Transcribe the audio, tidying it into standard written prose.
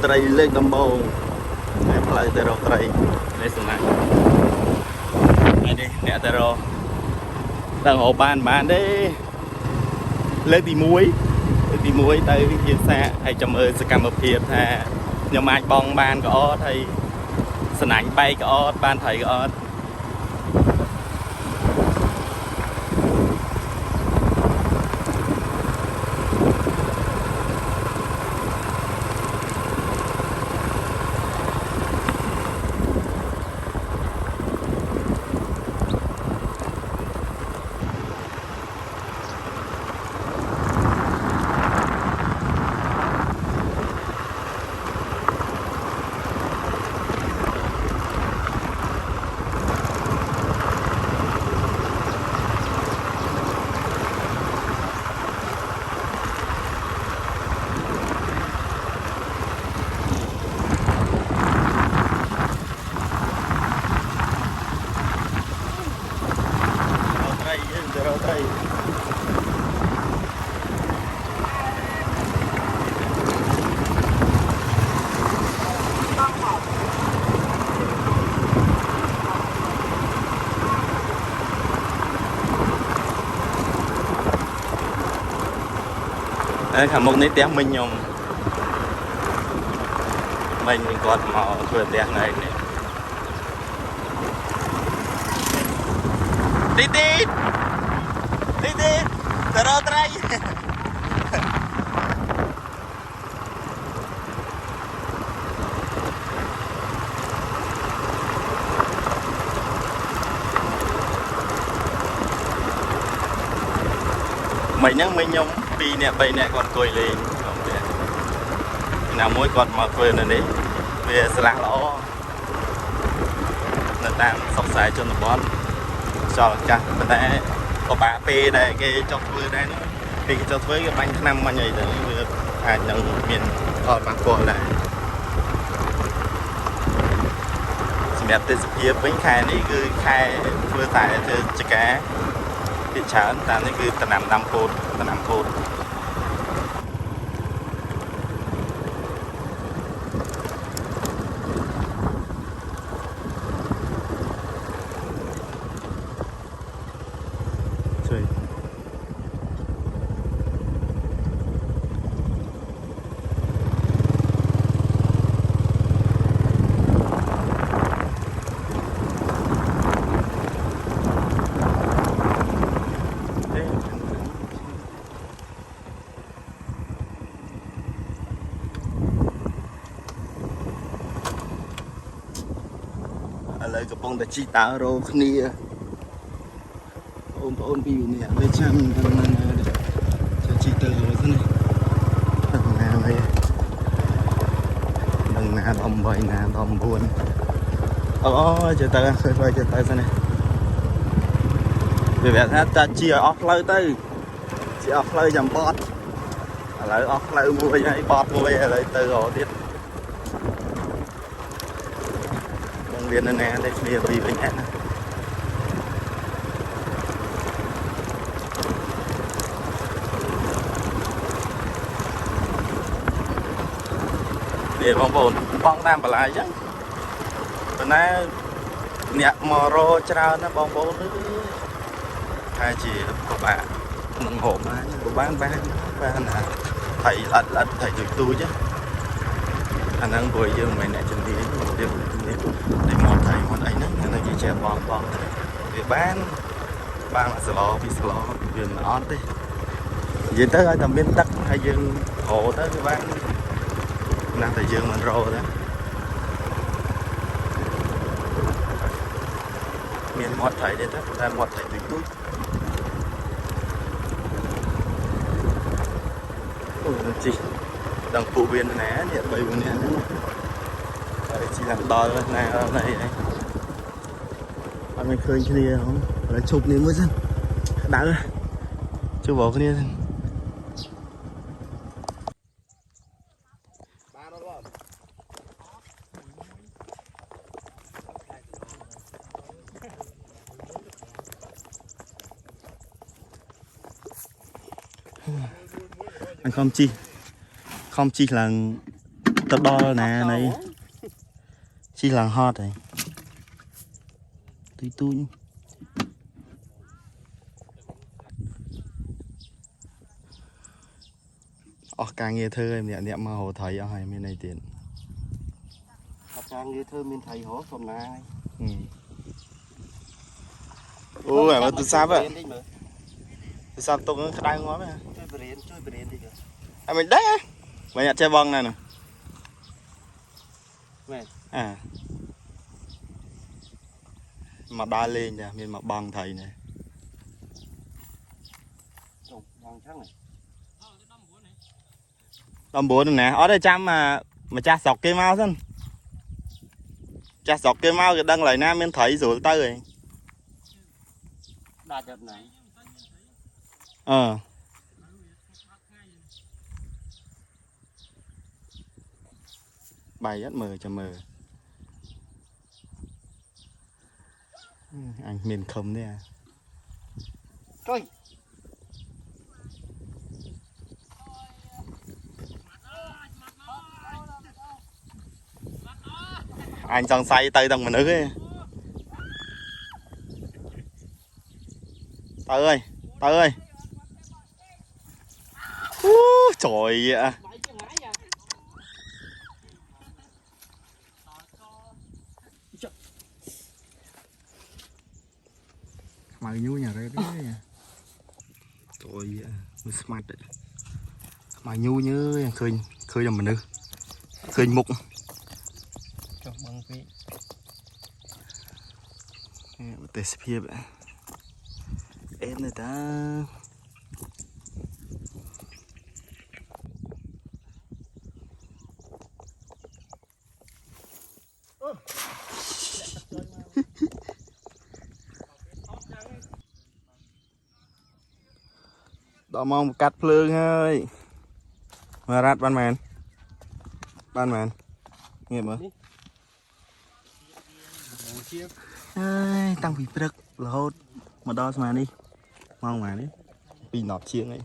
ត្រីលើកដំបូងតែផ្លូវទៅរកត្រីនេះសំណាក់ហើយនេះអ្នកទៅរកដល់រកបានទេលើកទី1ទៅយើងសាកហើយចាំមើលសកម្មភាពថាខ្ញុំអាចបងបានក៏អត់ហើយស្នាញ់បែកក៏អត់បានត្រីក៏អត់ខាងមុខនេះផ្ទះមិញខ្ញុំមិញគាត់មកធ្វើផ្ទះថ្ងៃនេះទីទៅរកត្រីមិញហ្នឹងមិញខ្ញុំ2នាក់3នាក់គាត់អង្គុយលេងណាមួយគាត់មកធ្វើនៅនេះវាស្រះល្អនៅតាមសុខសាយជនបទចោលចាស់ប៉ុន្តែក៏បាក់ពេលដែលគេចង់ធ្វើដែរនោះពេលគេចង់ធ្វើគេបាញ់ថ្នាំបាញ់អីទៅវាអាចនឹងមានផលប៉ះពាល់ដែរសម្រាប់ទេសភាពវិញខែនេះគឺខែធ្វើតែធ្វើចការពីច្រើនតាមនេះគឺដំណាំដាំពោតជួយឥឡូវកំពុងតែជីតើរោគ្នាបងប្អូនពីនេះវាចាំទៅណាជីតើរោសិនណាណាហើយនឹងណាដល់8ណាដល់9អូចេះទៅឃើញទៅចេះទៅសិនណាវាប្រាប់ថាតាជីឲ្យអស់ផ្លូវទៅជីអស់ផ្លូវចាំបត់ឥឡូវអស់ផ្លូវមួយហើយបត់មួយឥឡូវទៅរកទៀតវានៅណាតែគ្នាពីវិញណានេះបងប្អូនបងតាមបន្លាយចឹងប៉ុន្តែអ្នកមករោច្រើនណាបងប្អូនថាជាពិបាកនឹងហូបបានបានណាថៃអត់ថៃទូចអាហ្នឹងព្រោះយើងមិនមែនអ្នកជំនាញយើងតែមកថៃមកអីហ្នឹងអាហ្នឹងជាជាបងវាបានមួយស្លោពីរស្លោវាមិនអត់ទេនិយាយទៅឲ្យតែមានទឹកហើយយើងរោទៅវាបានណាស់តែយើងមិនរោទេមានមាត់ថៃទេតែមាត់ថៃទូចអូជីដល់ពួកវាណានេះ3 4នាក់ហ្នឹងហើយជីឡើងដល់ណាអត់អីអត់មានឃើញគ្នាហ៎ហើយឈប់នេះមួយសិនក្តៅជួបបងគ្នាសិនបានអត់បងanh không chiឡើង tao đo nè này chỉ là hot này tôi càng nghe thơ em nhẹ mà hồ thầy ở hai bên này tiền càng nghe thơ bên thầy hổ còn này ôi mà tôi sao vậy tôi sao tôi nó đang ngó vậy chơi bền đi à mình đấy mày nhặt chơi bông này nè à mà đa lên nha mình mà băng thầy này đâm búa nè ở đây chăm mà cha sọc cây mau thân cha sọc cây mau cái đăng lại nam mình thấy rồi tay rồi đa chập này bài rất mờ cho mờ anh miền không đấy à coi anh xong say tay đồng mình nữa ấy tao ơi trời ạ mày nhu nhà đây đấy trời ạ smart đấy mày nhu nhớ khơi cho mình nữa khơi mục bằng cái tê xếp em này ta đó mong cắt phượng ơi mà rát ban màn nghe mà tăng vì bực là hốt mà đo mà đi mong mà đi pin nọt chiếng ấy